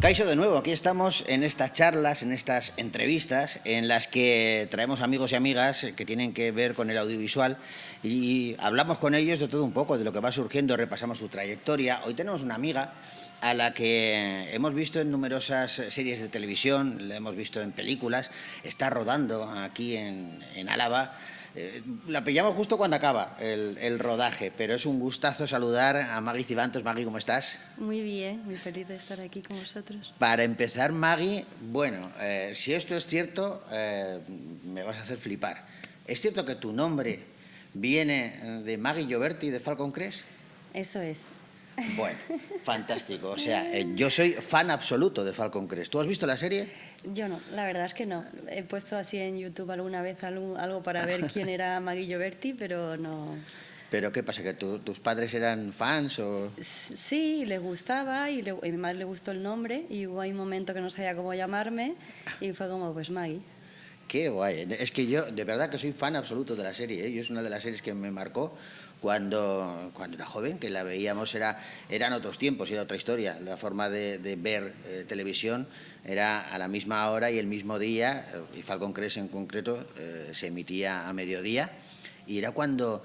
Kaixo, de nuevo, aquí estamos en estas charlas, en estas entrevistas, en las que traemos amigos y amigas que tienen que ver con el audiovisual y hablamos con ellos de todo un poco, de lo que va surgiendo, repasamos su trayectoria. Hoy tenemos una amiga a la que hemos visto en numerosas series de televisión, la hemos visto en películas, está rodando aquí en Álava. La pillamos justo cuando acaba el rodaje, pero es un gustazo saludar a Magui Cibantos. Magui, ¿cómo estás? Muy bien, muy feliz de estar aquí con vosotros. Para empezar, Magui, bueno, si esto es cierto, me vas a hacer flipar. ¿Es cierto que tu nombre viene de Magui Gioberti de Falcon Crest? Eso es. Bueno, fantástico. O sea, yo soy fan absoluto de Falcon Crest. ¿Tú has visto la serie? Yo no, la verdad es que no. He puesto así en YouTube alguna vez algo para ver quién era Magui Gioberti, pero no. ¿Pero qué pasa? ¿Que tus padres eran fans o...? Sí, le gustaba y a mi madre le gustó el nombre y hubo ahí un momento que no sabía cómo llamarme y fue como, pues Magui. Qué guay. Es que yo, de verdad que soy fan absoluto de la serie, ¿eh? Yo es una de las series que me marcó cuando era joven, que la veíamos, eran otros tiempos, era otra historia. La forma de ver televisión era a la misma hora y el mismo día, y Falcon Crest en concreto se emitía a mediodía, y era cuando...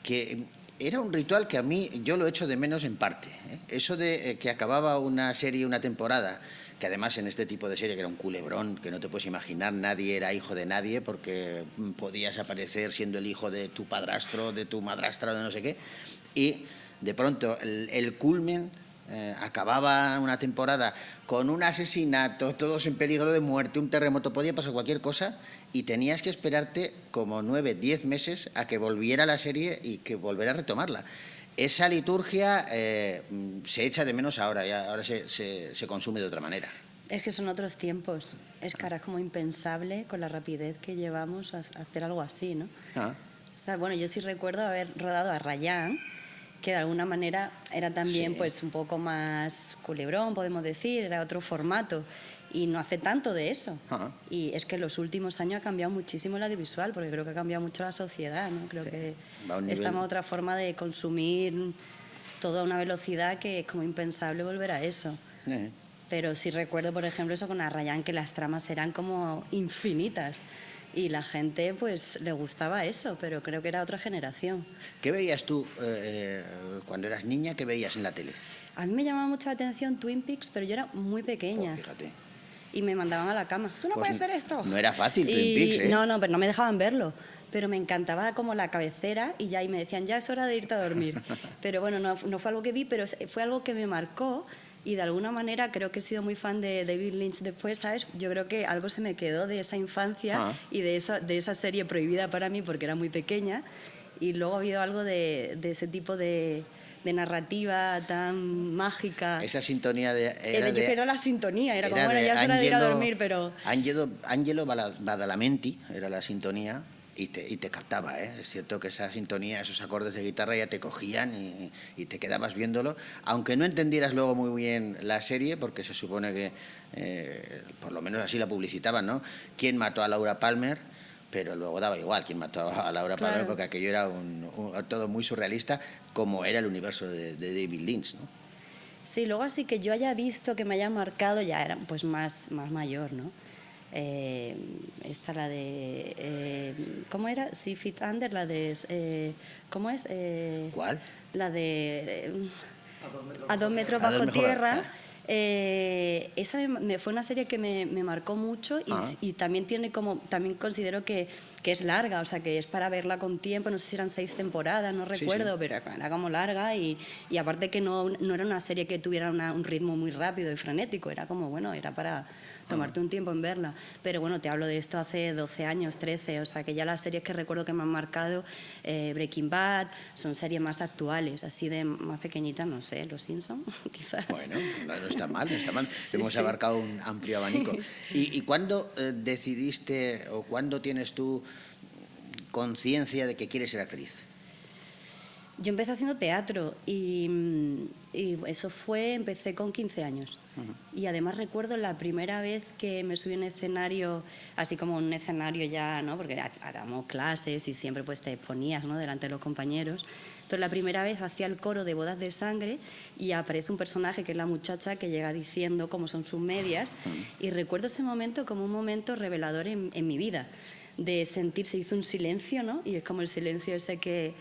que era un ritual que a mí yo lo echo de menos en parte, ¿eh? Eso de que acababa una serie, una temporada, que además en este tipo de serie, que era un culebrón, que no te puedes imaginar, nadie era hijo de nadie, porque podías aparecer siendo el hijo de tu padrastro, de tu madrastra, de no sé qué, y de pronto el culmen... acababa una temporada con un asesinato, todos en peligro de muerte, un terremoto, podía pasar cualquier cosa y tenías que esperarte como 9, 10 meses a que volviera la serie y que volviera a retomarla. Esa liturgia se echa de menos ahora, ahora se consume de otra manera. Es que son otros tiempos. Es que ahora es como impensable con la rapidez que llevamos a hacer algo así, ¿no? Ah. O sea, bueno, yo sí recuerdo haber rodado a Rayán, que de alguna manera era también, sí, pues un poco más culebrón, podemos decir, era otro formato y no hace tanto de eso. Y es que en los últimos años ha cambiado muchísimo el audiovisual, porque creo que ha cambiado mucho la sociedad, ¿no? Creo que estamos a otra forma de consumir toda una velocidad que es como impensable volver a eso. Pero sí recuerdo, por ejemplo, eso con Arrayán, que las tramas eran como infinitas. Y la gente, pues, le gustaba eso, pero creo que era otra generación. ¿Qué veías tú cuando eras niña? ¿Qué veías en la tele? A mí me llamaba mucho la atención Twin Peaks, pero yo era muy pequeña. Oh, fíjate. Y me mandaban a la cama. ¿Tú no puedes ver esto? No era fácil, Twin Peaks, ¿eh? No, pero no me dejaban verlo. Pero me encantaba como la cabecera y me decían, ya es hora de irte a dormir. Pero bueno, no fue algo que vi, pero fue algo que me marcó. Y de alguna manera creo que he sido muy fan de David Lynch después, ¿sabes? Yo creo que algo se me quedó de esa infancia y de esa serie prohibida para mí porque era muy pequeña. Y luego ha habido algo de ese tipo de narrativa tan mágica. Esa sintonía yo creo la sintonía, era como, bueno, ya es hora de ir a dormir, pero... Angelo Badalamenti era la sintonía. Y te captaba, ¿eh? Es cierto que esa sintonía, esos acordes de guitarra ya te cogían y te quedabas viéndolo, aunque no entendieras luego muy bien la serie, porque se supone que, por lo menos así la publicitaban, ¿no? ¿Quién mató a Laura Palmer? Pero luego daba igual quién mató a Laura Palmer, porque aquello era todo muy surrealista, como era el universo de David Lynch, ¿no? Sí, luego así que yo haya visto, que me haya marcado, ya era pues más mayor, ¿no? Esta la de ¿cómo era? Six Feet Under, la de ¿cómo es? ¿Cuál? La de A 2 metros bajo tierra. Esa fue una serie que me marcó mucho y también también considero que es larga, o sea, que es para verla con tiempo. No sé si eran 6 temporadas, no recuerdo, sí. Pero era como larga y aparte que no era una serie que tuviera un ritmo muy rápido y frenético, era como, bueno, era para tomarte un tiempo en verla. Pero bueno, te hablo de esto hace 12 años, 13, o sea, que ya las series que recuerdo que me han marcado, Breaking Bad, son series más actuales, así de más pequeñitas, no sé, Los Simpson, quizás. Bueno, no está mal, no está mal. Hemos abarcado un amplio abanico. ¿Y cuándo decidiste o cuándo tienes tú conciencia de que quieres ser actriz? Yo empecé haciendo teatro y eso empecé con 15 años. Y además recuerdo la primera vez que me subí a un escenario, así como un escenario ya, ¿no? Porque damos clases y siempre pues te ponías, ¿no? Delante de los compañeros. pero la primera vez hacía el coro de Bodas de Sangre y aparece un personaje que es la muchacha que llega diciendo cómo son sus medias, y recuerdo ese momento como un momento revelador en mi vida, de sentir, se hizo un silencio, ¿no? Y es como el silencio ese que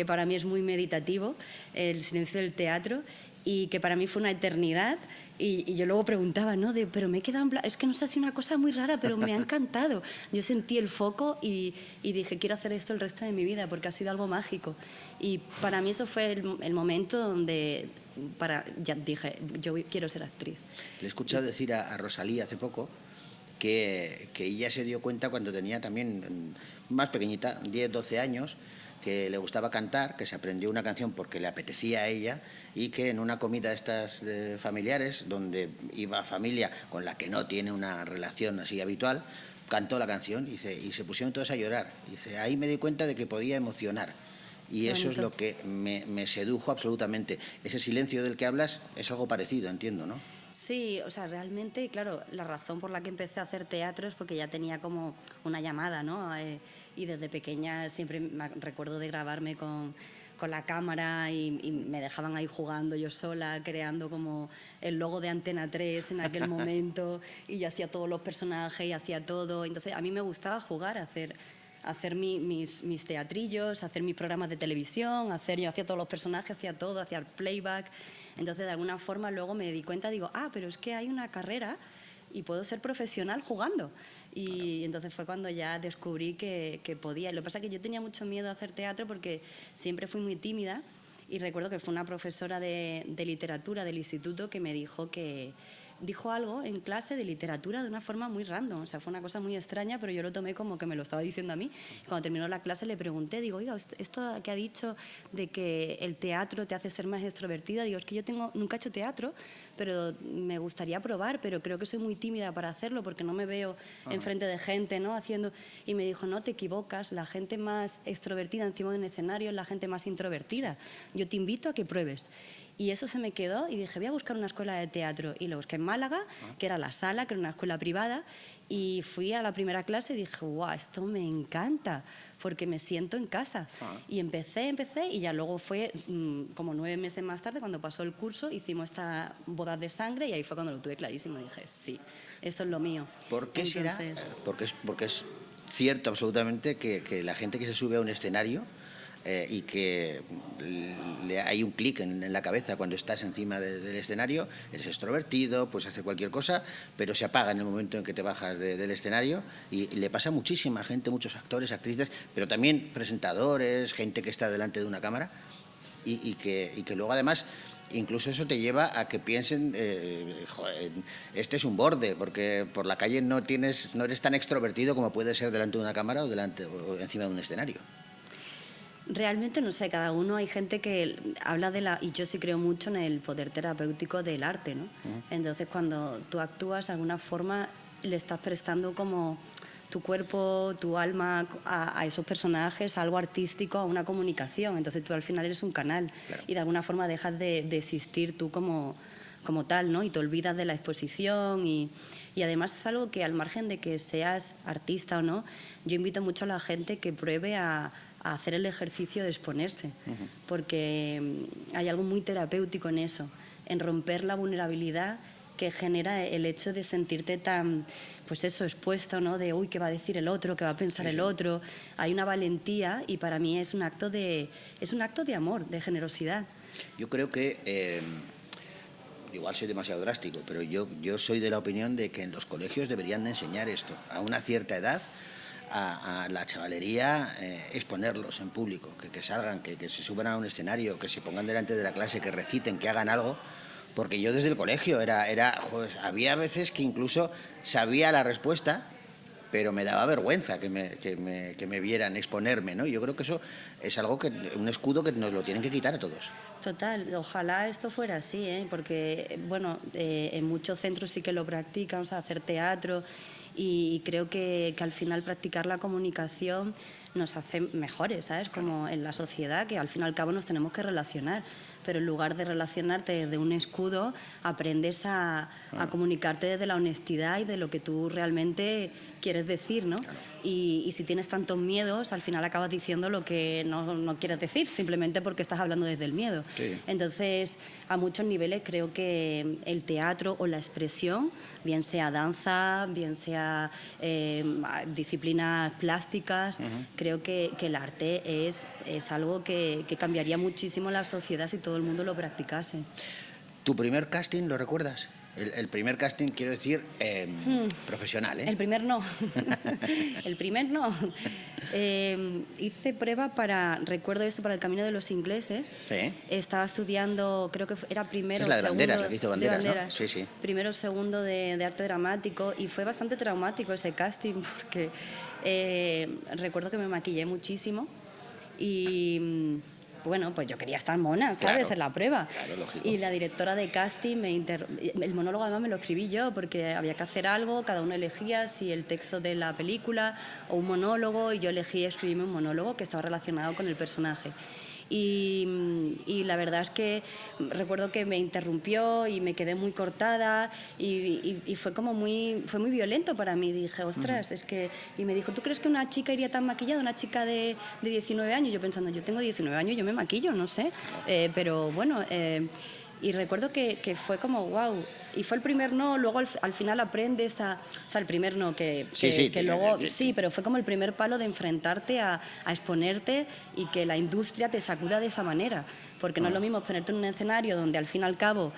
para mí es muy meditativo, el silencio del teatro, y que para mí fue una eternidad. Y yo luego preguntaba, ¿no? Pero me he quedado en blanco. Es que no sé, ha sido una cosa muy rara, pero me ha encantado. Yo sentí el foco y dije, quiero hacer esto el resto de mi vida, porque ha sido algo mágico. Y para mí eso fue el momento donde ya dije, yo quiero ser actriz. Le he escuchado decir a Rosalía hace poco que ella se dio cuenta cuando tenía también más pequeñita, 10, 12 años, que le gustaba cantar, que se aprendió una canción porque le apetecía a ella, y que en una comida estas familiares, donde iba familia con la que no tiene una relación así habitual, cantó la canción y se pusieron todos a llorar. Dice, ahí me di cuenta de que podía emocionar. Y eso es lo que me sedujo absolutamente. Ese silencio del que hablas es algo parecido, entiendo, ¿no? Sí, o sea, realmente, claro, la razón por la que empecé a hacer teatro es porque ya tenía como una llamada, ¿no? Y desde pequeña siempre recuerdo de grabarme con la cámara y me dejaban ahí jugando yo sola, creando como el logo de Antena 3 en aquel momento, y yo hacía todos los personajes y hacía todo. Entonces, a mí me gustaba jugar, hacer mis teatrillos, hacer mis programas de televisión, yo hacía todos los personajes, hacía todo, hacía el playback. Entonces, de alguna forma, luego me di cuenta, digo, pero es que hay una carrera y puedo ser profesional jugando. Y entonces fue cuando ya descubrí que podía. Lo que pasa es que yo tenía mucho miedo a hacer teatro porque siempre fui muy tímida, y recuerdo que fue una profesora de literatura del instituto que me dijo algo en clase de literatura de una forma muy random, o sea, fue una cosa muy extraña, pero yo lo tomé como que me lo estaba diciendo a mí. Cuando terminó la clase le pregunté, digo, oiga, esto que ha dicho de que el teatro te hace ser más extrovertida, digo, es que yo nunca he hecho teatro, pero me gustaría probar, pero creo que soy muy tímida para hacerlo porque no me veo enfrente de gente, ¿no? Haciendo. Y me dijo, no, te equivocas, la gente más extrovertida encima de un escenario es la gente más introvertida. Yo te invito a que pruebes. Y eso se me quedó y dije, voy a buscar una escuela de teatro. Y lo busqué en Málaga, que era La Sala, que era una escuela privada, y fui a la primera clase y dije, guau, esto me encanta, porque me siento en casa. Y empecé, y ya luego fue como 9 meses más tarde, cuando pasó el curso, hicimos esta Bodas de Sangre, y ahí fue cuando lo tuve clarísimo. Dije, sí, esto es lo mío. ¿Por qué será? Porque es cierto absolutamente que la gente que se sube a un escenario y que hay un clic en la cabeza cuando estás encima del escenario, eres extrovertido, puedes hacer cualquier cosa, pero se apaga en el momento en que te bajas del escenario, y le pasa a muchísima gente, muchos actores, actrices, pero también presentadores, gente que está delante de una cámara, y que luego además incluso eso te lleva a que piensen, joder, este es un borde, porque por la calle no eres tan extrovertido como puede ser delante de una cámara o encima de un escenario. Realmente no sé, cada uno, hay gente que habla y yo sí creo mucho en el poder terapéutico del arte, ¿no? Entonces, cuando tú actúas, de alguna forma le estás prestando como tu cuerpo, tu alma a esos personajes, a algo artístico, a una comunicación. Entonces tú al final eres un canal, claro, y de alguna forma dejas de existir tú como tal, ¿no? Y te olvidas de la exposición y además es algo que, al margen de que seas artista o no, yo invito mucho a la gente que pruebe a hacer el ejercicio de exponerse, porque hay algo muy terapéutico en eso, en romper la vulnerabilidad que genera el hecho de sentirte tan, pues eso, expuesto, ¿no? De, uy, ¿qué va a decir el otro? ¿Qué va a pensar el otro? Hay una valentía, y para mí es un acto de amor, de generosidad. Yo creo que, igual soy demasiado drástico, pero yo soy de la opinión de que en los colegios deberían de enseñar esto a una cierta edad, a la chavalería, exponerlos en público, que salgan, que se suban a un escenario, que se pongan delante de la clase, que reciten, que hagan algo, porque yo desde el colegio joder, había veces que incluso sabía la respuesta, pero me daba vergüenza que me vieran exponerme, ¿no? Yo creo que eso es algo un escudo que nos lo tienen que quitar a todos. Total, ojalá esto fuera así, porque bueno, en muchos centros sí que lo practican, o sea, hacer teatro, y creo que al final practicar la comunicación nos hace mejores, ¿sabes? Como en la sociedad, que al fin y al cabo nos tenemos que relacionar. pero en lugar de relacionarte desde un escudo, aprendes a comunicarte desde la honestidad y de lo que tú realmente quieres decir, ¿no? Claro. Y si tienes tantos miedos, al final acabas diciendo lo que no quieres decir, simplemente porque estás hablando desde el miedo. Sí. Entonces, a muchos niveles creo que el teatro o la expresión, bien sea danza, bien sea disciplinas plásticas, creo que el arte es algo que cambiaría muchísimo la sociedad si todo el mundo lo practicase. ¿Tu primer casting lo recuerdas? El primer casting, quiero decir, profesional, ¿eh? El primer no. El primer no. Hice prueba recuerdo esto, para El Camino de los Ingleses. Sí. Estaba estudiando, creo que era primero Es la de segundo... Banderas, la que hizo Banderas, de Banderas, ¿no? Sí, sí. Primero o segundo de arte dramático, y fue bastante traumático ese casting porque recuerdo que me maquillé muchísimo y... Bueno, pues yo quería estar mona, ¿sabes? Claro, en la prueba. claro, lógico. Y la directora de casting el monólogo además me lo escribí yo porque había que hacer algo, cada uno elegía si el texto de la película o un monólogo, y yo elegí escribirme un monólogo que estaba relacionado con el personaje. Y la verdad es que recuerdo que me interrumpió y me quedé muy cortada y fue como fue muy violento para mí. Dije, ostras, es que... Y me dijo, ¿tú crees que una chica iría tan maquillada, una chica de 19 años? Yo pensando, yo tengo 19 años, yo me maquillo, no sé. Pero bueno... y recuerdo que fue como, wow, y fue el primer no, luego al final aprendes a... O sea, el primer no, que luego... Sí, pero fue como el primer palo de enfrentarte a exponerte y que la industria te sacuda de esa manera. Porque no es lo mismo ponerte en un escenario donde al fin y al cabo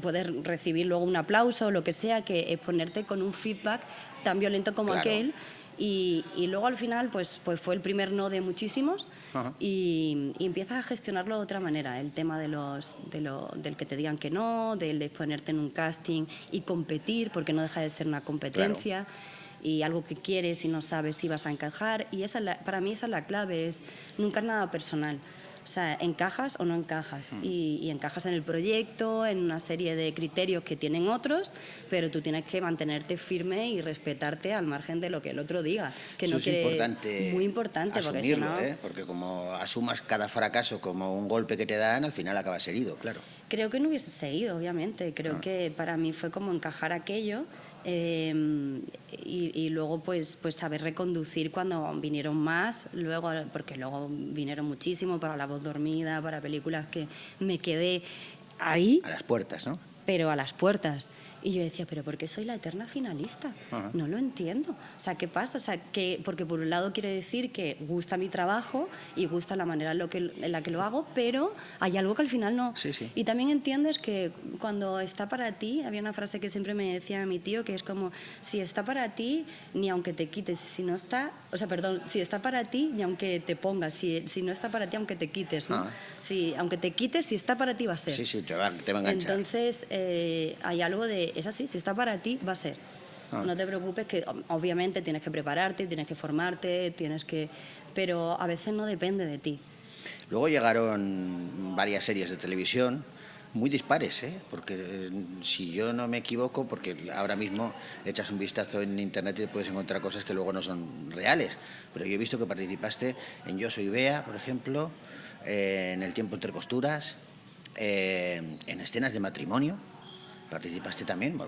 poder recibir luego un aplauso o lo que sea, que exponerte con un feedback tan violento como aquel. Y luego al final pues fue el primer no de muchísimos. Y empiezas a gestionarlo de otra manera, el tema del que te digan que no, del exponerte en un casting y competir, porque no deja de ser una competencia. Y algo que quieres y no sabes si vas a encajar, y para mí esa es la clave, nunca es nada personal. O sea, encajas o no encajas, y encajas en el proyecto, en una serie de criterios que tienen otros, pero tú tienes que mantenerte firme y respetarte al margen de lo que el otro diga. Que eso no es quiere... importante, muy importante, asumirlo, porque si no... porque como asumas cada fracaso como un golpe que te dan, al final acabas herido, claro. Creo que no hubiese seguido, obviamente. Creo que para mí fue como encajar aquello. Y luego pues saber reconducir cuando vinieron más, porque luego vinieron muchísimo para La Voz Dormida, para películas que me quedé ahí. A las puertas, ¿no? Pero a las puertas. Y yo decía, ¿pero por qué soy la eterna finalista? No lo entiendo. O sea, ¿qué pasa? O sea, porque por un lado quiere decir que gusta mi trabajo y gusta la manera en la que lo hago, pero hay algo que al final no. Sí, sí. Y también entiendes que cuando está para ti, había una frase que siempre me decía mi tío, que es como, si está para ti, ni aunque te quites, si no está... O sea, perdón, si está para ti, ni aunque te pongas, si no está para ti, aunque te quites, ¿no? Si, aunque te quites, si está para ti, va a ser. Sí, sí, te va a enganchar. Entonces, hay algo de... Es así, si está para ti, va a ser. No te preocupes, que obviamente tienes que prepararte, tienes que formarte, pero a veces no depende de ti. Luego llegaron varias series de televisión muy dispares, porque si yo no me equivoco, porque ahora mismo echas un vistazo en internet y puedes encontrar cosas que luego no son reales, pero yo he visto que participaste en Yo soy Bea, por ejemplo, en El tiempo entre costuras, en Escenas de matrimonio. Participaste también,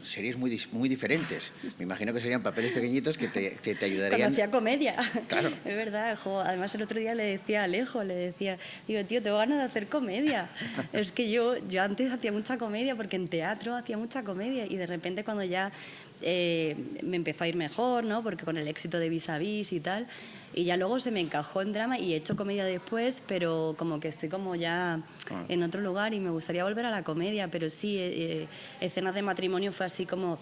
series muy diferentes. Me imagino que serían papeles pequeñitos que te ayudarían. Cuando hacía comedia. Claro. Es verdad. Además, el otro día le decía a Alejo, digo, tío, tengo ganas de hacer comedia. Es que yo antes hacía mucha comedia, porque en teatro hacía mucha comedia, y de repente cuando ya me empezó a ir mejor, ¿no? Porque con el éxito de Vis a Vis y tal, y ya luego se me encajó en drama y he hecho comedia después, pero como que estoy como ya en otro lugar y me gustaría volver a la comedia, pero sí, Escenas de matrimonio fue así como...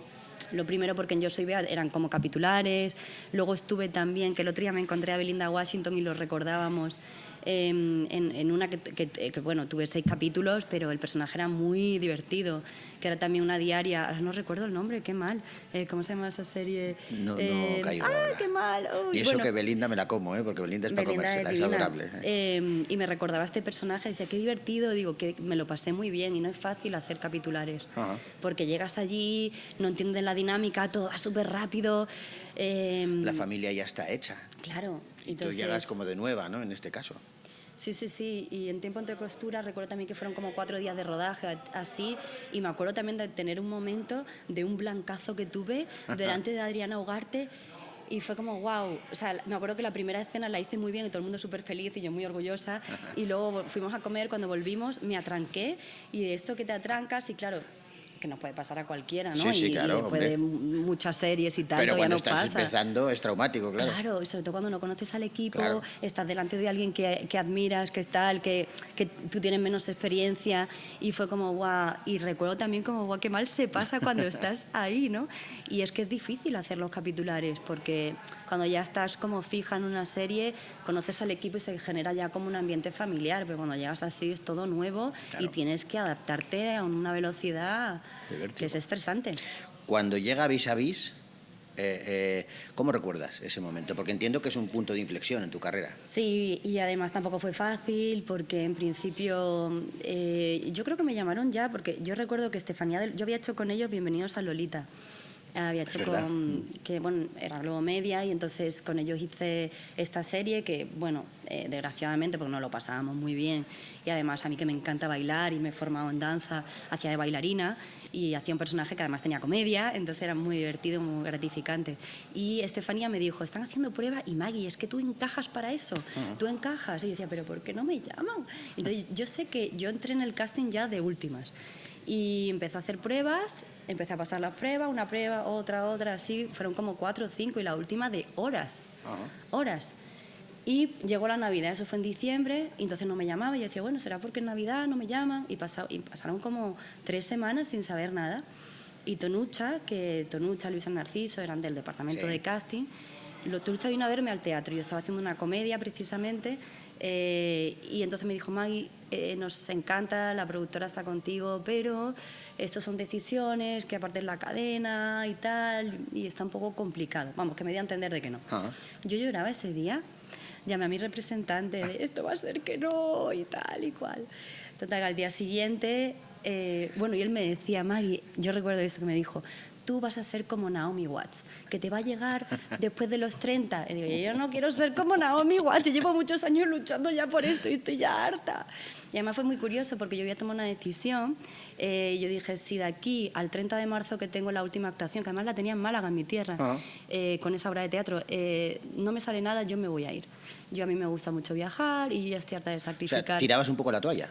Lo primero porque en Yo soy Bea eran como capitulares, luego estuve también, que el otro día me encontré a Belinda Washington y lo recordábamos, en una que bueno, tuve 6 capítulos, pero el personaje era muy divertido, que era también una diaria, ahora no recuerdo el nombre, qué mal, ¿cómo se llama esa serie? No caigo ahora. ¡Ah, qué mal! Uy, y eso que Belinda me la como, porque Belinda es para comérsela, es adorable. Y me recordaba este personaje, decía, qué divertido, digo, que me lo pasé muy bien, y no es fácil hacer capitulares, porque llegas allí, no entienden la dinámica, todo va súper rápido. La familia ya está hecha. Claro. Y tú llegas como de nueva, ¿no? En este caso. Sí, sí, sí. Y en Tiempo entre costuras recuerdo también que fueron como 4 días de rodaje, así. Y me acuerdo también de tener un momento de un blancazo que tuve delante de Adriana Ugarte. Y fue como, wow. O sea, me acuerdo que la primera escena la hice muy bien y todo el mundo súper feliz y yo muy orgullosa. Y luego fuimos a comer, cuando volvimos me atranqué. Y de esto que te atrancas, y claro, que nos puede pasar a cualquiera, ¿no? Sí, sí, claro, y después de muchas series y tal, pero todavía cuando nos estás pasa. empezando es traumático, claro. Claro, y sobre todo cuando no conoces al equipo, Claro. estás delante de alguien que admiras, que es tal, que tú tienes menos experiencia, y fue como, guau, y recuerdo también como, guau, qué mal se pasa cuando estás ahí, ¿no? Y es que es difícil hacer los capitulares, porque cuando ya estás como fija en una serie, conoces al equipo y se genera ya como un ambiente familiar, pero cuando llegas así es todo nuevo, claro, y tienes que adaptarte a una velocidad que es estresante. Cuando llega Vis a Vis, ¿cómo recuerdas ese momento? Porque entiendo que es un punto de inflexión en tu carrera. Sí, y además tampoco fue fácil, porque en principio yo creo que me llamaron ya, porque yo recuerdo que yo había hecho con ellos Bienvenidos a Lolita. Había hecho que bueno, era Globo Media, y entonces con ellos hice esta serie que, bueno, desgraciadamente, porque no lo pasábamos muy bien, y además a mí que me encanta bailar y me he formado en danza, hacía de bailarina y hacía un personaje que además tenía comedia, entonces era muy divertido, muy gratificante. Y Estefanía me dijo, están haciendo prueba y Maggie, es que tú encajas para eso, tú encajas. Y yo decía, pero ¿por qué no me llaman? Entonces yo sé que yo entré en el casting ya de últimas. Y empecé a hacer pruebas, empecé a pasar las pruebas, una prueba, otra, así. Fueron como 4 o 5 y la última de horas. Horas. Y llegó la Navidad, eso fue en diciembre, y entonces no me llamaba. Y yo decía, bueno, será porque en Navidad no me llaman. Y pasaron como 3 semanas sin saber nada. Y Tonucha, Luisa Narciso, eran del departamento de casting. Tonucha vino a verme al teatro. Yo estaba haciendo una comedia precisamente. Y entonces me dijo, Maggie, nos encanta, la productora está contigo, pero estos son decisiones que aparte es la cadena y tal, y está un poco complicado. Vamos, que me dio a entender de que no. Yo lloraba ese día, llamé a mi representante de esto va a ser que no y tal y cual. Total, al día siguiente, bueno, y él me decía, Maggie, yo recuerdo esto que me dijo, tú vas a ser como Naomi Watts, que te va a llegar después de los 30. Y digo, yo no quiero ser como Naomi Watts, yo llevo muchos años luchando ya por esto y estoy ya harta. Y además fue muy curioso porque yo había tomado una decisión. Yo dije, si de aquí al 30 de marzo que tengo la última actuación, que además la tenía en Málaga, en mi tierra, con esa obra de teatro, no me sale nada, yo me voy a ir. A mí me gusta mucho viajar y yo ya estoy harta de sacrificar. O sea, tirabas un poco la toalla.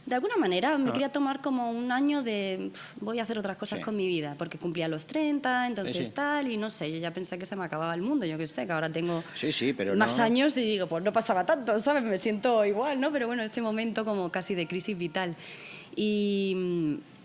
De alguna manera me quería tomar como un año de voy a hacer otras cosas con mi vida, porque cumplía los 30, entonces tal, y no sé, yo ya pensé que se me acababa el mundo, yo qué sé, que ahora tengo pero más años y digo, pues no pasaba tanto, ¿sabes? Me siento igual, ¿no? Pero bueno, ese momento como casi de crisis vital. Y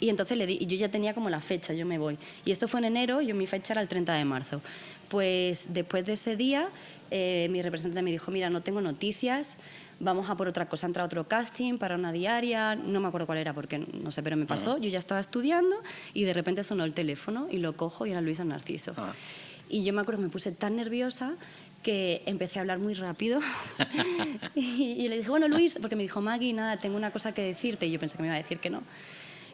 entonces yo ya tenía como la fecha, yo me voy. Y esto fue en enero, mi fecha era el 30 de marzo. Pues después de ese día, mi representante me dijo, mira, no tengo noticias, vamos a por otra cosa. Entra otro casting para una diaria, no me acuerdo cuál era porque no sé, pero me pasó. Yo ya estaba estudiando y de repente sonó el teléfono y lo cojo y era Luisa Narciso. Y yo me acuerdo que me puse tan nerviosa que empecé a hablar muy rápido y le dije, bueno, Luis, porque me dijo, Maggie, nada, tengo una cosa que decirte, y yo pensé que me iba a decir que no.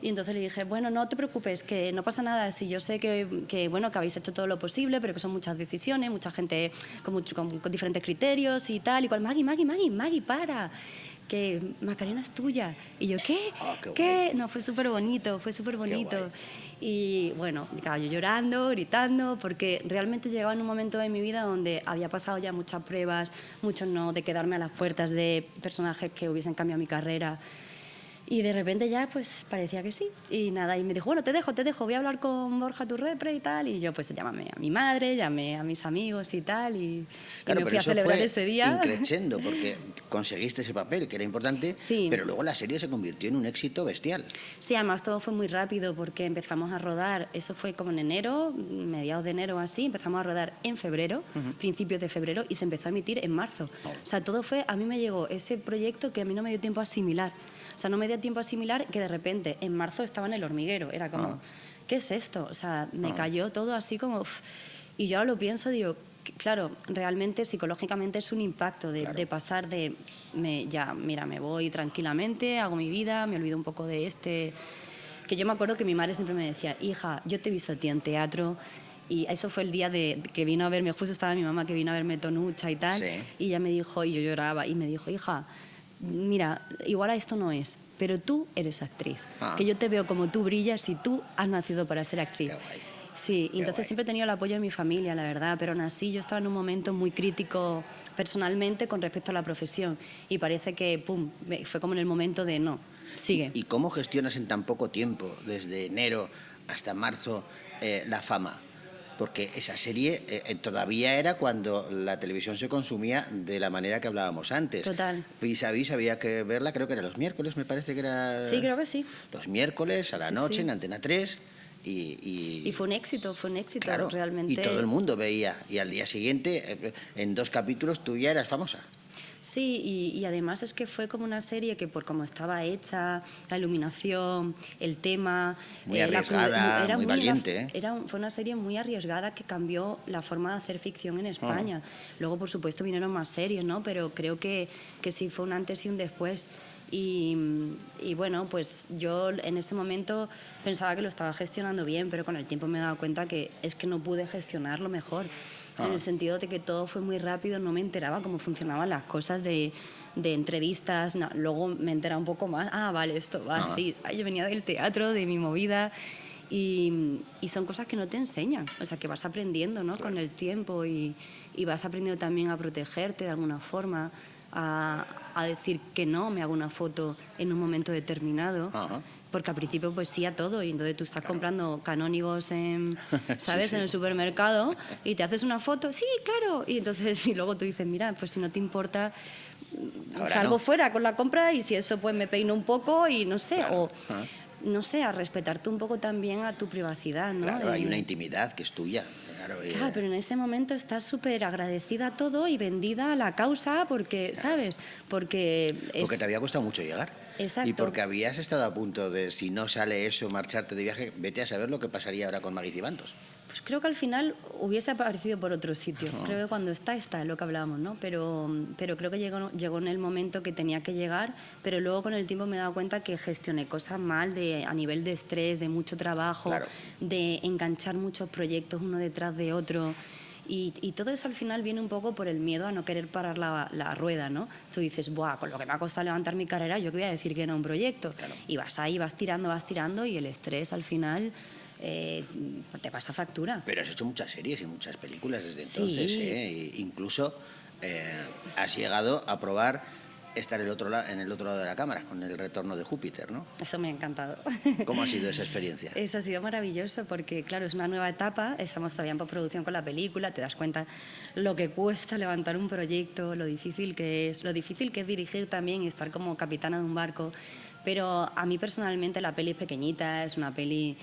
Y entonces le dije, bueno, no te preocupes, que no pasa nada, si yo sé que bueno, que habéis hecho todo lo posible, pero que son muchas decisiones, mucha gente con diferentes criterios y tal, y cual, Maggie, para, que Macarena es tuya. Y yo, ¿qué? ¿Qué? No, fue súper bonito, Y bueno, claro, yo llorando, gritando, porque realmente llegaba en un momento de mi vida donde había pasado ya muchas pruebas, muchos no, de quedarme a las puertas de personajes que hubiesen cambiado mi carrera. Y de repente ya pues parecía que sí. Y nada, y me dijo, bueno, te dejo, voy a hablar con Borja, tu repre y tal. Y yo pues llámame a mi madre, llamé a mis amigos y tal. Y me fui a celebrar ese día. Increchendo, porque conseguiste ese papel, que era importante, pero luego la serie se convirtió en un éxito bestial. Sí, además todo fue muy rápido porque empezamos a rodar, eso fue como en enero, mediados de enero así, empezamos a rodar en febrero, principios de febrero, y se empezó a emitir en marzo. O sea, todo fue, a mí me llegó ese proyecto que a mí no me dio tiempo a asimilar. O sea, no me dio tiempo a asimilar que de repente en marzo estaba en El Hormiguero. Era como, ¿qué es esto? O sea, me cayó todo así como... Y yo ahora lo pienso, digo, claro, realmente psicológicamente es un impacto de pasar de... me voy tranquilamente, hago mi vida, me olvido un poco de este... Que yo me acuerdo que mi madre siempre me decía, hija, yo te he visto a ti en teatro... Y eso fue el día que vino a verme, justo estaba mi mamá que vino a verme Tonucha y tal, y ella me dijo, y yo lloraba, y me dijo, hija... mira, igual a esto no es, pero tú eres actriz. Ah. Que yo te veo como tú brillas y tú has nacido para ser actriz. Qué guay. Sí, y entonces guay. siempre he tenido el apoyo de mi familia, la verdad, pero aún así yo estaba en un momento muy crítico personalmente con respecto a la profesión y parece que, pum, fue como en el momento de no, sigue. ¿Y cómo gestionas en tan poco tiempo, desde enero hasta marzo, la fama? Porque esa serie todavía era cuando la televisión se consumía de la manera que hablábamos antes. Total. Vis a Vis había que verla, creo que era los miércoles, me parece que era... Sí, creo que sí. Los miércoles, a la Sí, noche, sí. en Antena 3. Y fue un éxito Claro, realmente. y todo el mundo veía. Y al día siguiente, en 2 capítulos, tú ya eras famosa. Sí, y además es que fue como una serie que por cómo estaba hecha, la iluminación, el tema... Muy arriesgada, era muy valiente, ¿eh? Fue una serie muy arriesgada que cambió la forma de hacer ficción en España. Luego, por supuesto, vinieron más series, ¿no? Pero creo que sí fue un antes y un después. Y bueno, pues yo en ese momento pensaba que lo estaba gestionando bien, pero con el tiempo me he dado cuenta que es que no pude gestionarlo mejor. En el sentido de que todo fue muy rápido, no me enteraba cómo funcionaban las cosas de entrevistas. No, luego me he enterado un poco más. Ah, vale, esto va así. Yo venía del teatro, de mi movida. Y son cosas que no te enseñan, o sea, que vas aprendiendo, ¿no? Con el tiempo y vas aprendiendo también a protegerte de alguna forma, a decir que no me hago una foto en un momento determinado. Porque al principio pues sí a todo y entonces tú estás comprando canónigos ¿sabes? Sí. En el supermercado y te haces una foto, sí, claro, y entonces y luego tú dices, mira, pues si no te importa, Ahora salgo no. fuera con la compra y si eso pues me peino un poco y no sé, Claro. o no sé, a respetarte un poco también a tu privacidad, ¿no? Claro, hay una intimidad que es tuya. Claro, pero en ese momento estás súper agradecida a todo y vendida a la causa porque, ¿sabes? Porque te había costado mucho llegar. Exacto. Y porque habías estado a punto de, si no sale eso, marcharte de viaje, vete a saber lo que pasaría ahora con Maggie Cibantos. Pues creo que al final hubiese aparecido por otro sitio. Creo que cuando está, lo que hablábamos, ¿no? Pero creo que llegó en el momento que tenía que llegar, pero luego con el tiempo me he dado cuenta que gestioné cosas mal a nivel de estrés, de mucho trabajo, Claro. de enganchar muchos proyectos uno detrás de otro. Y todo eso al final viene un poco por el miedo a no querer parar la rueda, ¿no? Tú dices, buah, con lo que me ha costado levantar mi carrera, yo qué voy a decir que no a un proyecto. Claro. Y vas ahí, vas tirando y el estrés al final te pasa factura. Pero has hecho muchas series y muchas películas desde Sí. entonces, ¿eh? E incluso has llegado a probar estar en el otro lado de la cámara, con El retorno de Júpiter, ¿no? Eso me ha encantado. ¿Cómo ha sido esa experiencia? Eso ha sido maravilloso porque, claro, es una nueva etapa, estamos todavía en postproducción con la película, te das cuenta lo que cuesta levantar un proyecto, lo difícil que es dirigir también y estar como capitana de un barco, pero a mí personalmente la peli es pequeñita, es una peli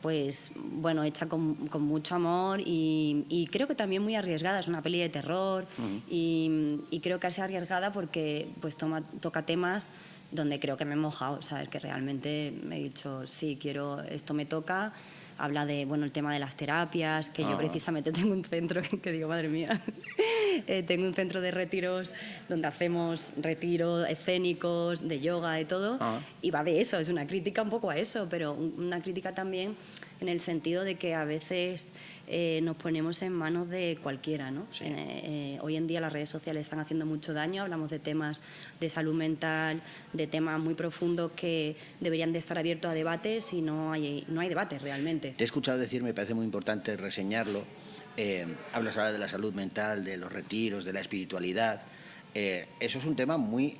pues bueno, hecha con mucho amor y creo que también muy arriesgada, es una peli de terror y creo que es arriesgada porque pues toca temas donde creo que me he mojado, ¿sabes? Que realmente me he dicho, sí, quiero, esto me toca. Habla de, bueno, el tema de las terapias, que yo precisamente tengo un centro, que digo, madre mía, tengo un centro de retiros donde hacemos retiros escénicos, de yoga, de todo, y va de eso, es una crítica un poco a eso, pero una crítica también en el sentido de que a veces nos ponemos en manos de cualquiera, ¿no? Sí. Hoy en día las redes sociales están haciendo mucho daño, hablamos de temas de salud mental, de temas muy profundos que deberían de estar abiertos a debates y no hay debate realmente. Te he escuchado decir, me parece muy importante reseñarlo, hablas ahora de la salud mental, de los retiros, de la espiritualidad. Eso es un tema muy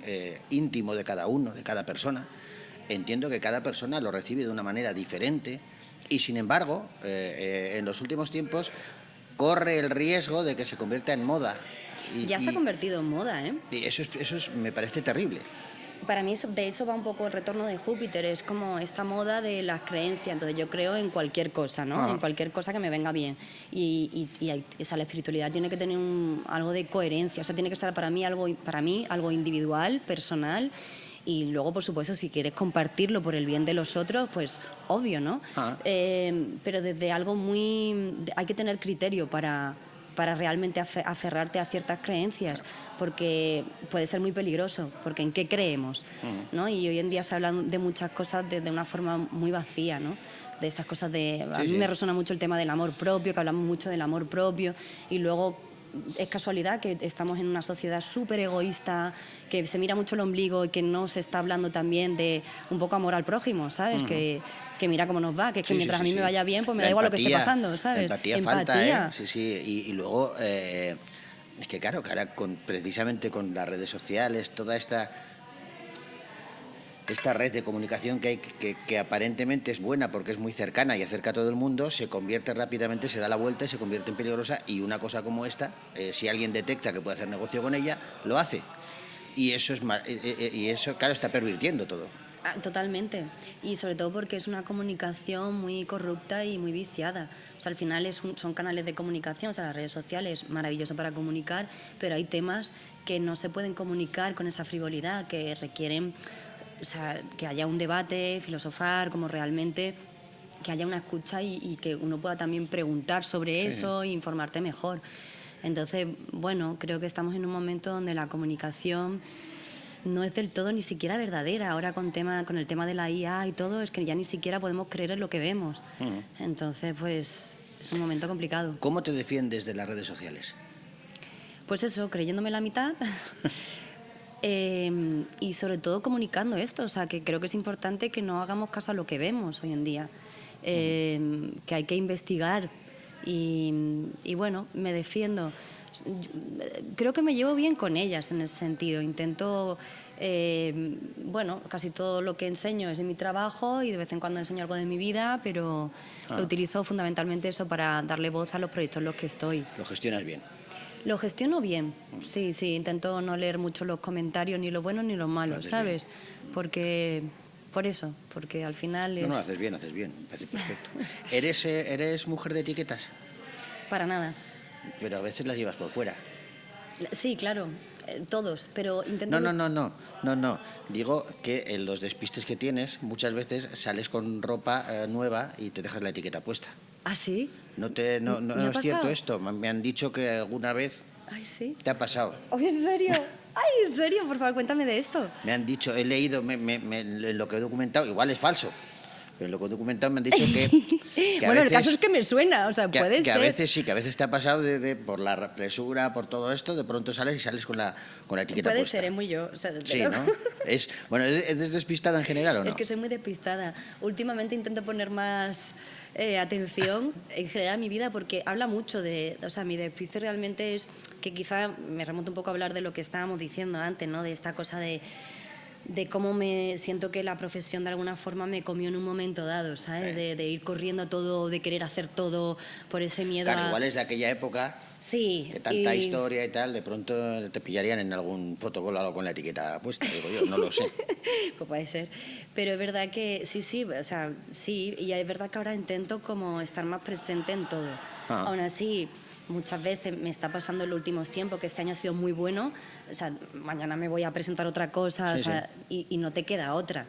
íntimo de cada uno, de cada persona. Entiendo que cada persona lo recibe de una manera diferente y, sin embargo, en los últimos tiempos corre el riesgo de que se convierta en moda. Ya se ha convertido en moda, ¿eh? Y eso me parece terrible. Para mí de eso va un poco el retorno de Júpiter, es como esta moda de las creencias, entonces yo creo en cualquier cosa, ¿no? En cualquier cosa que me venga bien o sea, la espiritualidad tiene que tener algo de coherencia, o sea, tiene que ser para mí algo individual, personal. Y luego, por supuesto, si quieres compartirlo por el bien de los otros, pues obvio, ¿no? Pero desde algo hay que tener criterio para realmente aferrarte a ciertas creencias, porque puede ser muy peligroso, porque ¿en qué creemos? ¿No? Y hoy en día se habla de muchas cosas de una forma muy vacía, ¿no? De estas cosas a mí me resuena mucho el tema del amor propio, que hablamos mucho del amor propio, y luego es casualidad que estamos en una sociedad súper egoísta, que se mira mucho el ombligo y que no se está hablando también de un poco amor al prójimo, ¿sabes? Que mira cómo nos va, que mientras a mí me vaya bien, pues me da igual lo que esté pasando, ¿sabes? Empatía falta, ¿eh? Sí, sí. Y luego, es que claro, que ahora precisamente con las redes sociales, toda esta red de comunicación que hay, que aparentemente es buena porque es muy cercana y acerca a todo el mundo, se convierte rápidamente, se da la vuelta y se convierte en peligrosa, y una cosa como esta, si alguien detecta que puede hacer negocio con ella, lo hace. Y eso, claro, está pervirtiendo todo. Totalmente, y sobre todo porque es una comunicación muy corrupta y muy viciada. O sea, al final son canales de comunicación, o sea, las redes sociales, maravilloso para comunicar, pero hay temas que no se pueden comunicar con esa frivolidad, que requieren, o sea, que haya un debate, filosofar, como realmente que haya una escucha y que uno pueda también preguntar sobre eso e informarte mejor. Entonces, bueno, creo que estamos en un momento donde la comunicación no es del todo ni siquiera verdadera. Ahora con el tema de la IA y todo, es que ya ni siquiera podemos creer en lo que vemos. Entonces, pues es un momento complicado. ¿Cómo te defiendes de las redes sociales? Pues eso, creyéndome la mitad. Y sobre todo comunicando esto, o sea, que creo que es importante que no hagamos caso a lo que vemos hoy en día, que hay que investigar y bueno, me defiendo. Creo que me llevo bien con ellas en ese sentido. Intento, bueno, casi todo lo que enseño es en mi trabajo y de vez en cuando enseño algo de mi vida, pero lo utilizo fundamentalmente eso para darle voz a los proyectos en los que estoy. ¿Lo gestionas bien? Lo gestiono bien, sí, intento no leer mucho los comentarios, ni los buenos ni los malos, ¿sabes? Bien. Porque al final es... No, haces bien, perfecto. ¿Eres mujer de etiquetas? Para nada. Pero a veces las llevas por fuera. Sí, claro, todos, pero intento... No. Digo que en los despistes que tienes, muchas veces sales con ropa nueva y te dejas la etiqueta puesta. ¿Ah, sí? No es cierto esto. Me han didicho que alguna vez... Ay, sí. ¿Te ha pasado? Ay, ¿en serio? Ay, ¿en serio? Por favor, cuéntame de esto. Me han dicho, he leído en lo que he documentado, igual es falso, pero en lo que he documentado me han dicho que bueno, veces, el caso es que me suena, o sea, puede ser. Que a veces sí, que a veces te ha pasado por la presura, por todo esto, de pronto sales con la etiqueta puede puesta. Ser, es muy yo. O sea, sí, ¿no? ¿Es despistada en general o no? Es que soy muy despistada. Últimamente intento poner más... atención en general a mi vida, porque habla mucho o sea, mi despiste realmente es que quizá me remonto un poco a hablar de lo que estábamos diciendo antes, ¿no? De esta cosa de cómo me siento que la profesión de alguna forma me comió en un momento dado, ¿sabes? De ir corriendo todo, de querer hacer todo por ese miedo. Claro, igual es de aquella época. Sí. De tanta historia y tal, de pronto te pillarían en algún fotocol con la etiqueta puesta, digo yo, no lo sé. Pues puede ser. Pero es verdad que sí, o sea, sí, y es verdad que ahora intento como estar más presente en todo. Aún así, muchas veces me está pasando en los últimos tiempos que este año ha sido muy bueno, o sea, mañana me voy a presentar otra cosa, o sea, y no te queda otra.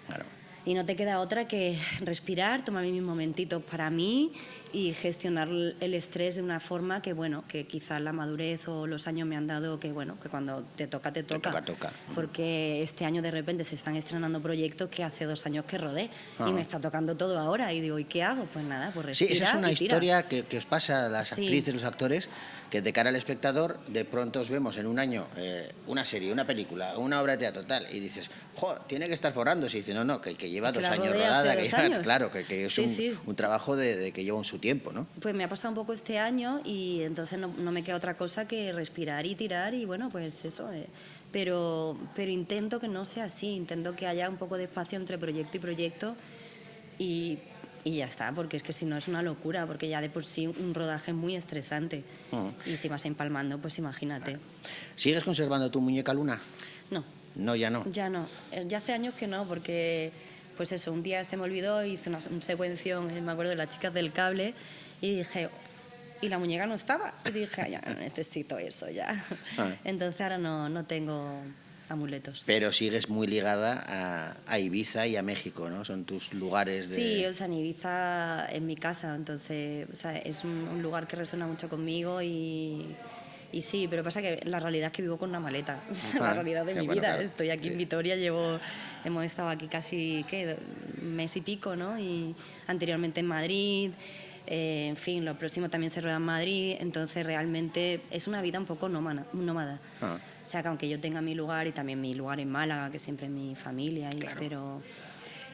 Claro. Y no te queda otra que respirar, tomarme mis momentitos para mí y gestionar el estrés de una forma que, bueno, que quizás la madurez o los años me han dado que, bueno, que cuando te toca. Toca. Porque este año de repente se están estrenando proyectos que hace 2 años que rodé y me está tocando todo ahora y digo, ¿y qué hago? Pues nada, pues respirar. Sí, esa es una historia que os pasa a las actrices, los actores, que de cara al espectador de pronto os vemos en un año una serie, una película, una obra de teatro tal y dices, jo, tiene que estar forrándose, y dice, no, que lleva 2 años rodada, claro, que es un trabajo de que lleva su tiempo, ¿no? Pues me ha pasado un poco este año y entonces no me queda otra cosa que respirar y tirar y bueno, pues eso, pero intento que no sea así, intento que haya un poco de espacio entre proyecto y proyecto y ya está, porque es que si no es una locura, porque ya de por sí un rodaje es muy estresante y si vas empalmando, pues imagínate. ¿Sigues conservando tu muñeca Luna? No. No, ya no. Ya no, ya hace años que no, porque pues eso, un día se me olvidó, hice una secuención, me acuerdo de las chicas del cable y dije, y la muñeca no estaba, y dije, ya no necesito eso ya. Entonces ahora no tengo amuletos. Pero sigues muy ligada a Ibiza y a México, ¿no? Son tus lugares de... Sí, o sea, en Ibiza es mi casa, entonces, o sea, es un lugar que resuena mucho conmigo y sí, pero pasa que la realidad es que vivo con una maleta, la realidad de mi vida. Claro. Estoy aquí en Vitoria, hemos estado aquí casi, un mes y pico, ¿no? Y anteriormente en Madrid, En fin, lo próximo también se rueda en Madrid, entonces realmente es una vida un poco nómada. O sea, que aunque yo tenga mi lugar y también mi lugar en Málaga, que siempre es mi familia, claro.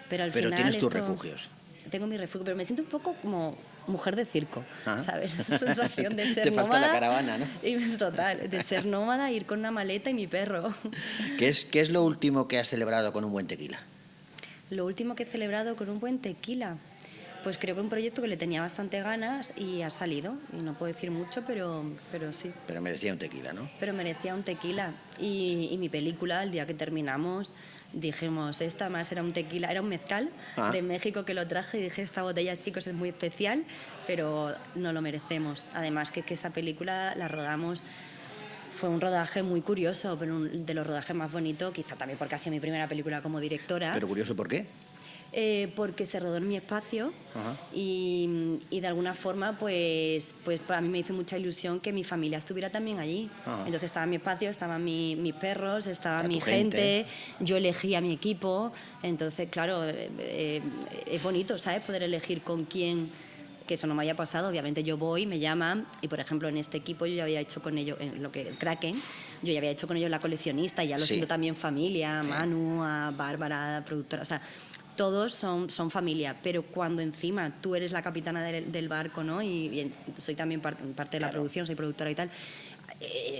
pero al pero final tienes tus refugios. Tengo mi refugio, pero me siento un poco como mujer de circo, ¿sabes? Esa sensación de ser Te nómada. falta la caravana, ¿no? Total, de ser nómada, ir con una maleta y mi perro. ¿Qué es lo último que has celebrado con un buen tequila? Lo último que he celebrado con un buen tequila, pues creo que un proyecto que le tenía bastante ganas y ha salido. Y no puedo decir mucho, pero sí. Pero merecía un tequila, ¿no? Pero merecía un tequila. Y mi película, el día que terminamos, dijimos, esta más era un tequila, era un mezcal de México que lo traje y dije, esta botella, chicos, es muy especial, pero no lo merecemos. Además que esa película la rodamos, fue un rodaje muy curioso, pero de los rodajes más bonitos, quizá también porque ha sido mi primera película como directora. ¿Pero curioso por qué? Porque se rodó en mi espacio y de alguna forma pues para mí me hizo mucha ilusión que mi familia estuviera también allí. Entonces estaba mi espacio, estaban mis perros, estaba mi gente, yo elegía mi equipo, entonces claro, es bonito, ¿sabes? Poder elegir con quién, que eso no me haya pasado, obviamente yo voy, me llaman y por ejemplo en este equipo yo ya había hecho con ellos, en lo que Kraken, yo ya había hecho con ellos La Coleccionista y ya lo siento también familia, a Manu, a Bárbara, a productora, o sea, todos son familia, pero cuando encima tú eres la capitana del barco, ¿no? Y soy también parte de la producción, soy productora y tal.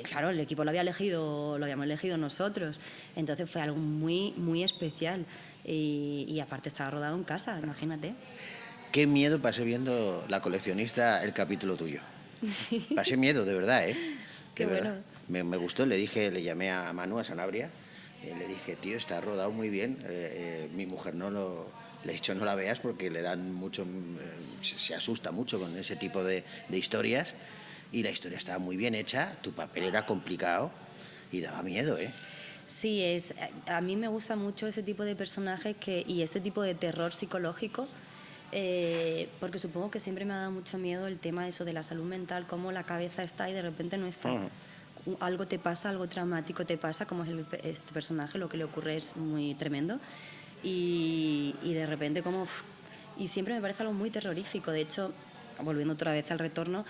Claro, el equipo lo habíamos elegido nosotros. Entonces fue algo muy, muy especial. Y aparte estaba rodado en casa, imagínate. Qué miedo pasé viendo La Coleccionista, el capítulo tuyo. Pasé miedo, de verdad, ¿eh? Qué bueno. Me gustó, le llamé a Manu, a Sanabria. Le dije, tío, está rodado muy bien. Mi mujer le he dicho no la veas porque le dan mucho, se asusta mucho con ese tipo de historias. Y la historia estaba muy bien hecha, tu papel era complicado y daba miedo, ¿eh? Sí, a mí me gusta mucho ese tipo de personajes y este tipo de terror psicológico, porque supongo que siempre me ha dado mucho miedo el tema de eso de la salud mental, cómo la cabeza está y de repente no está. Algo te pasa, algo traumático te pasa, como es este personaje, lo que le ocurre es muy tremendo y de repente y siempre me parece algo muy terrorífico. De hecho, volviendo otra vez al retorno,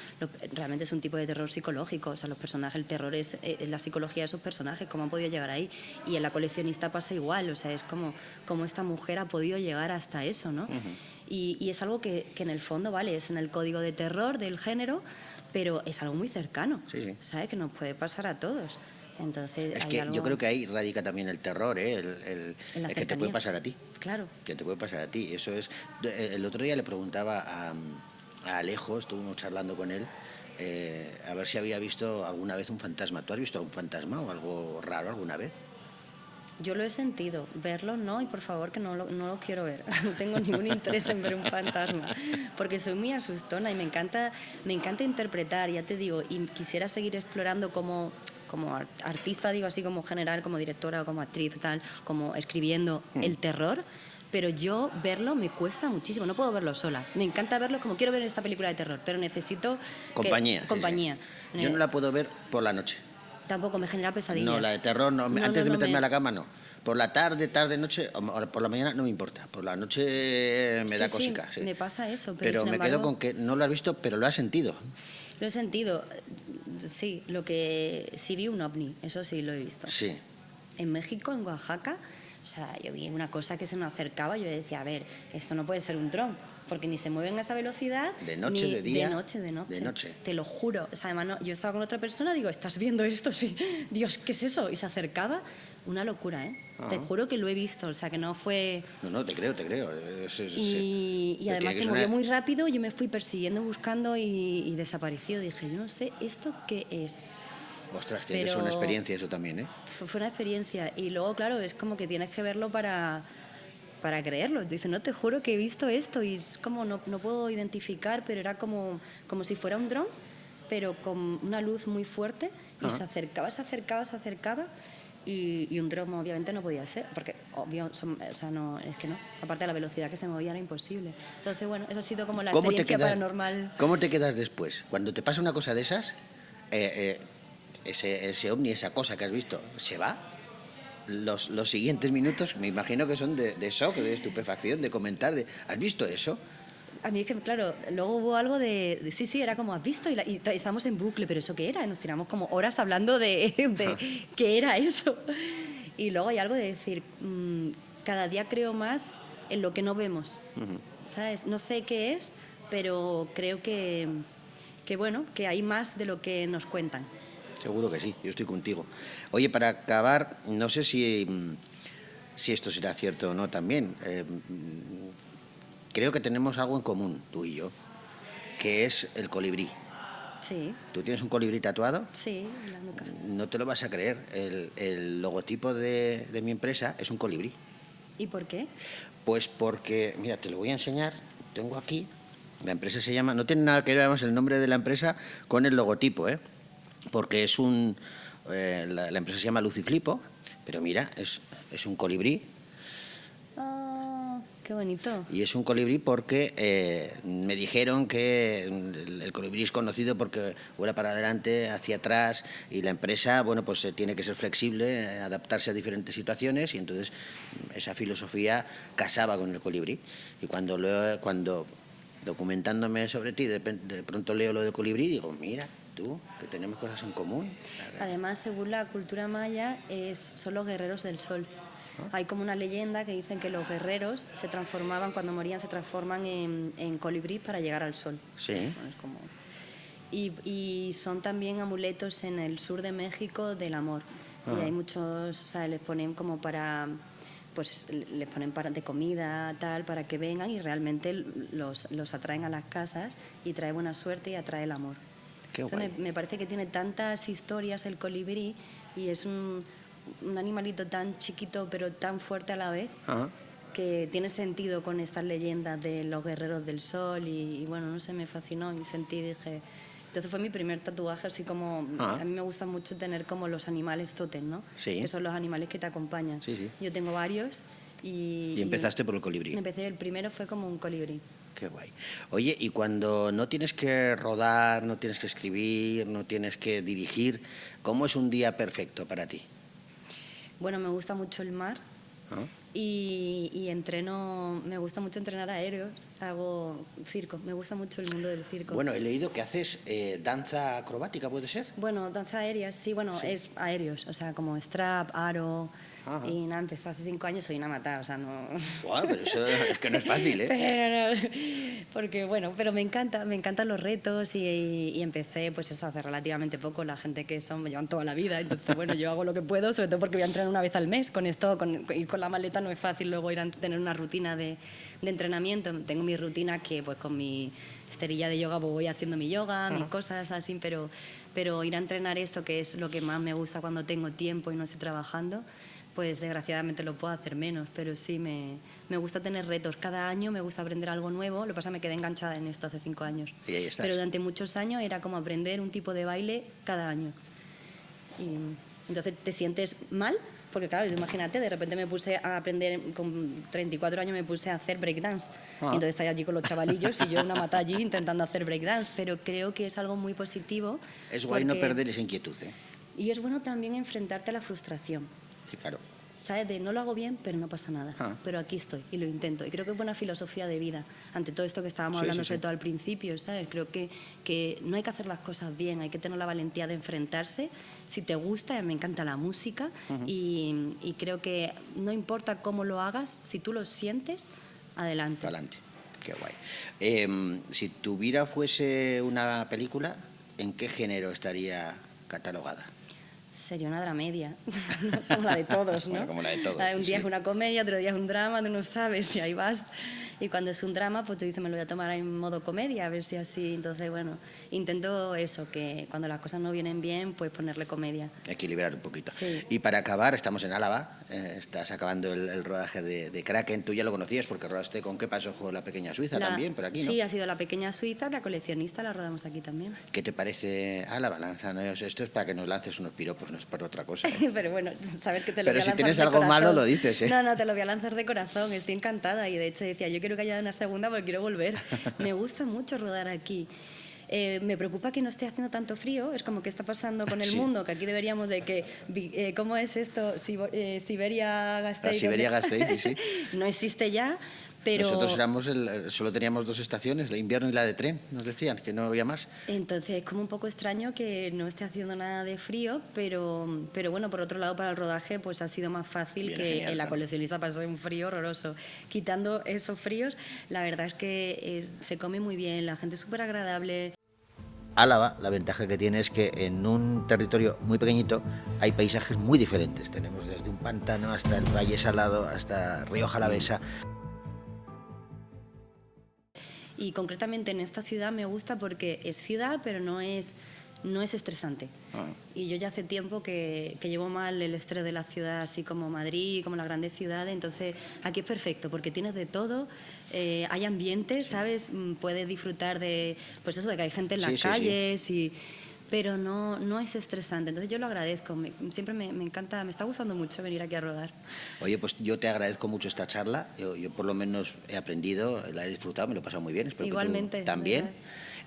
realmente es un tipo de terror psicológico, o sea, los personajes, el terror es la psicología de esos personajes, cómo han podido llegar ahí, y en La Coleccionista pasa igual, o sea, es como esta mujer ha podido llegar hasta eso, ¿no? Y es algo que en el fondo, vale, es en el código de terror del género, pero es algo muy cercano, ¿sabes? Que nos puede pasar a todos. Entonces, es que yo creo que ahí radica también el terror, ¿eh? El que te puede pasar a ti. Claro. Que te puede pasar a ti. Eso es. El otro día le preguntaba a Alejo, estuvimos charlando con él, a ver si había visto alguna vez un fantasma. ¿Tú has visto algún fantasma o algo raro alguna vez? Yo lo he sentido, verlo no, y por favor que no lo quiero ver. No tengo ningún interés en ver un fantasma, porque soy muy asustona y me encanta interpretar, ya te digo, y quisiera seguir explorando como artista, digo así, como general, como directora o como actriz, tal, como escribiendo el terror, pero yo verlo me cuesta muchísimo, no puedo verlo sola. Me encanta verlo como quiero ver esta película de terror, pero necesito compañía. Compañía. Sí. Yo no la puedo ver por la noche. Tampoco, me genera pesadillas. No, la de terror no. Antes de meterme a la cama, no. Por la tarde, noche, o por la mañana no me importa. Por la noche me da cosica. Sí, me pasa eso. Pero me quedo con que no lo has visto, pero lo has sentido. Lo he sentido, sí. Sí vi un ovni, eso sí lo he visto. Sí. En México, en Oaxaca, o sea, yo vi una cosa que se me acercaba y yo decía, a ver, esto no puede ser un dron, porque ni se mueven a esa velocidad. De noche, de día. De noche. Te lo juro. O sea, además, yo estaba con otra persona, digo, ¿estás viendo esto? Sí. Dios, ¿qué es eso? Y se acercaba. Una locura, ¿eh? Te juro que lo he visto, o sea, que no fue... No, te creo. Y además se movió muy rápido, yo me fui persiguiendo, buscando y desapareció. Dije, yo no sé, ¿esto qué es? Ostras, tiene que ser una experiencia eso también, ¿eh? Fue una experiencia. Y luego, claro, es como que tienes que verlo para creerlo. Dice, no, te juro que he visto esto y es como, no puedo identificar, pero era como si fuera un dron, pero con una luz muy fuerte y se acercaba y un dron obviamente no podía ser, porque obvio, no, es que no, aparte de la velocidad que se movía era imposible. Entonces, bueno, eso ha sido como la experiencia paranormal. ¿Cómo te quedas después? Cuando te pasa una cosa de esas, ese ovni, esa cosa que has visto, ¿se va? Los siguientes minutos me imagino que son de shock, de estupefacción, de comentar, ¿has visto eso? A mí es que, claro, luego hubo algo de sí, era como, ¿has visto? Y estamos en bucle, ¿pero eso qué era? Y nos tiramos como horas hablando de qué era eso. Y luego hay algo de decir, cada día creo más en lo que no vemos, ¿sabes? No sé qué es, pero creo que bueno, que hay más de lo que nos cuentan. Seguro que sí, yo estoy contigo. Oye, para acabar, no sé si esto será cierto o no también. Creo que tenemos algo en común, tú y yo, que es el colibrí. Sí. ¿Tú tienes un colibrí tatuado? Sí, en la nuca. No te lo vas a creer. El logotipo de mi empresa es un colibrí. ¿Y por qué? Pues porque, mira, te lo voy a enseñar. Tengo aquí. La empresa se llama... No tiene nada que ver, además, el nombre de la empresa con el logotipo, ¿eh? Porque es un... la empresa se llama Luciflipo, pero mira, es un colibrí. Oh, qué bonito. Y es un colibrí porque me dijeron que el colibrí es conocido porque vuela para adelante, hacia atrás, y la empresa, bueno, pues tiene que ser flexible, adaptarse a diferentes situaciones, y entonces esa filosofía casaba con el colibrí. Y cuando documentándome sobre ti, de pronto leo lo del colibrí y digo, mira, tú, que tenemos cosas en común. Además, según la cultura maya, son los guerreros del sol. Hay como una leyenda que dicen que los guerreros se transformaban, cuando morían, se transforman en colibrí para llegar al sol. Sí. Bueno, es como... y son también amuletos en el sur de México del amor. Y hay muchos, o sea, les ponen como para... pues les ponen de comida, tal, para que vengan y realmente los atraen a las casas y trae buena suerte y atrae el amor. Qué guay. Entonces, me parece que tiene tantas historias el colibrí y es un animalito tan chiquito pero tan fuerte a la vez, que tiene sentido con estas leyendas de los guerreros del sol y bueno, no sé, me fascinó y sentí, dije... Entonces fue mi primer tatuaje, así como... A mí me gusta mucho tener como los animales tótem, ¿no? Sí. Que son los animales que te acompañan. Sí, sí. Yo tengo varios Y empezaste por el colibrí. Empecé, el primero fue como un colibrí. Qué guay. Oye, y cuando no tienes que rodar, no tienes que escribir, no tienes que dirigir, ¿cómo es un día perfecto para ti? Bueno, me gusta mucho el mar y entreno, me gusta mucho entrenar aéreos, hago circo, me gusta mucho el mundo del circo. Bueno, he leído que haces danza acrobática, ¿puede ser? Bueno, danza aérea, sí, bueno, sí. Es aéreos, o sea, como strap, aro... Y nada, empezó hace 5 años, soy una matada, o sea, no... Wow, pero eso es que no es fácil, ¿eh? Pero, porque, bueno, pero me encantan los retos y empecé, pues eso, hace relativamente poco. La gente que son me llevan toda la vida, entonces, bueno, yo hago lo que puedo, sobre todo porque voy a entrenar una vez al mes. Con esto, ir con la maleta no es fácil luego ir a tener una rutina de entrenamiento. Tengo mi rutina que, pues, con mi esterilla de yoga, pues voy haciendo mi yoga, mis cosas así, pero ir a entrenar esto, que es lo que más me gusta cuando tengo tiempo y no estoy trabajando, pues desgraciadamente lo puedo hacer menos, pero sí me gusta tener retos. Cada año me gusta aprender algo nuevo, lo que pasa es que me quedé enganchada en esto hace 5 años. Y ahí estás. Pero durante muchos años era como aprender un tipo de baile cada año. Y entonces te sientes mal, porque claro, imagínate, de repente me puse a aprender, con 34 años me puse a hacer breakdance. Entonces estaba allí con los chavalillos y yo una mata allí intentando hacer breakdance, pero creo que es algo muy positivo. Es guay no perder esa inquietud, ¿eh? Y es bueno también enfrentarte a la frustración. Sí, claro. ¿Sabes? De no lo hago bien, pero no pasa nada. Pero aquí estoy y lo intento. Y creo que es buena filosofía de vida. Ante todo esto que estábamos hablando sobre todo al principio, ¿sabes? Creo que no hay que hacer las cosas bien, hay que tener la valentía de enfrentarse. Si te gusta, me encanta la música y creo que no importa cómo lo hagas, si tú lo sientes, adelante. Adelante. Qué guay. Si tu vida fuese una película, ¿en qué género estaría catalogada? Sería una dramedia, como la de todos, ¿no? Bueno, como la de todos. Un día es una comedia, otro día es un drama, tú no sabes y ahí vas. Y cuando es un drama, pues tú dices, me lo voy a tomar en modo comedia, a ver si así. Entonces, bueno, intento eso, que cuando las cosas no vienen bien, pues ponerle comedia. Equilibrar un poquito. Sí. Y para acabar, estamos en Álava, estás acabando el rodaje de Kraken. Tú ya lo conocías porque rodaste con ¿Qué pasó con la pequeña Suiza también, por aquí, ¿no? Sí, ha sido La pequeña Suiza, La coleccionista, la rodamos aquí también. ¿Qué te parece Álava? Lánzanos, esto es para que nos lances unos piropos, no es por otra cosa, ¿eh? Pero bueno, saber que te lo voy a lanzar. Pero si tienes de algo corazón. malo, lo dices, ¿eh? No, te lo voy a lanzar de corazón, estoy encantada. Y de hecho decía, yo quiero que haya una segunda porque quiero volver. Me gusta mucho rodar aquí. Me preocupa que no esté haciendo tanto frío, es como que está pasando con el mundo, que aquí deberíamos de que... ¿Cómo es esto? Siberia Gasteiz. La Siberia Gasteiz, sí. No existe ya, Pero Nosotros solo teníamos 2 estaciones, la de invierno y la de tren, nos decían, que no había más. Entonces es como un poco extraño que no esté haciendo nada de frío, pero bueno, por otro lado para el rodaje pues ha sido más fácil. Viene que genial, en la claro. coleccionista pasó un frío horroroso. Quitando esos fríos, la verdad es que se come muy bien, la gente es súper agradable. Álava, la ventaja que tiene es que en un territorio muy pequeñito hay paisajes muy diferentes. Tenemos desde un pantano hasta el Valle Salado, hasta Río Jalavesa. Y concretamente en esta ciudad me gusta porque es ciudad, pero no es estresante. Y yo ya hace tiempo que llevo mal el estrés de la ciudad, así como Madrid, como las grandes ciudades. Entonces aquí es perfecto porque tienes de todo, hay ambiente, ¿sabes? Puedes disfrutar de, pues eso, de que hay gente en las calles. Pero no es estresante. Entonces yo lo agradezco, siempre me encanta, me está gustando mucho venir aquí a rodar. Oye, pues yo te agradezco mucho esta charla, yo por lo menos he aprendido, la he disfrutado, me lo he pasado muy bien, espero Igualmente, que tú también.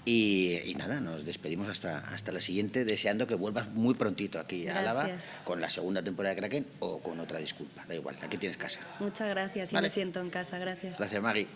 Y nada, nos despedimos hasta la siguiente, deseando que vuelvas muy prontito aquí a Álava con la segunda temporada de Kraken o con otra disculpa, da igual, aquí tienes casa. Muchas gracias, Vale. Me siento en casa, gracias. Gracias, Maggie.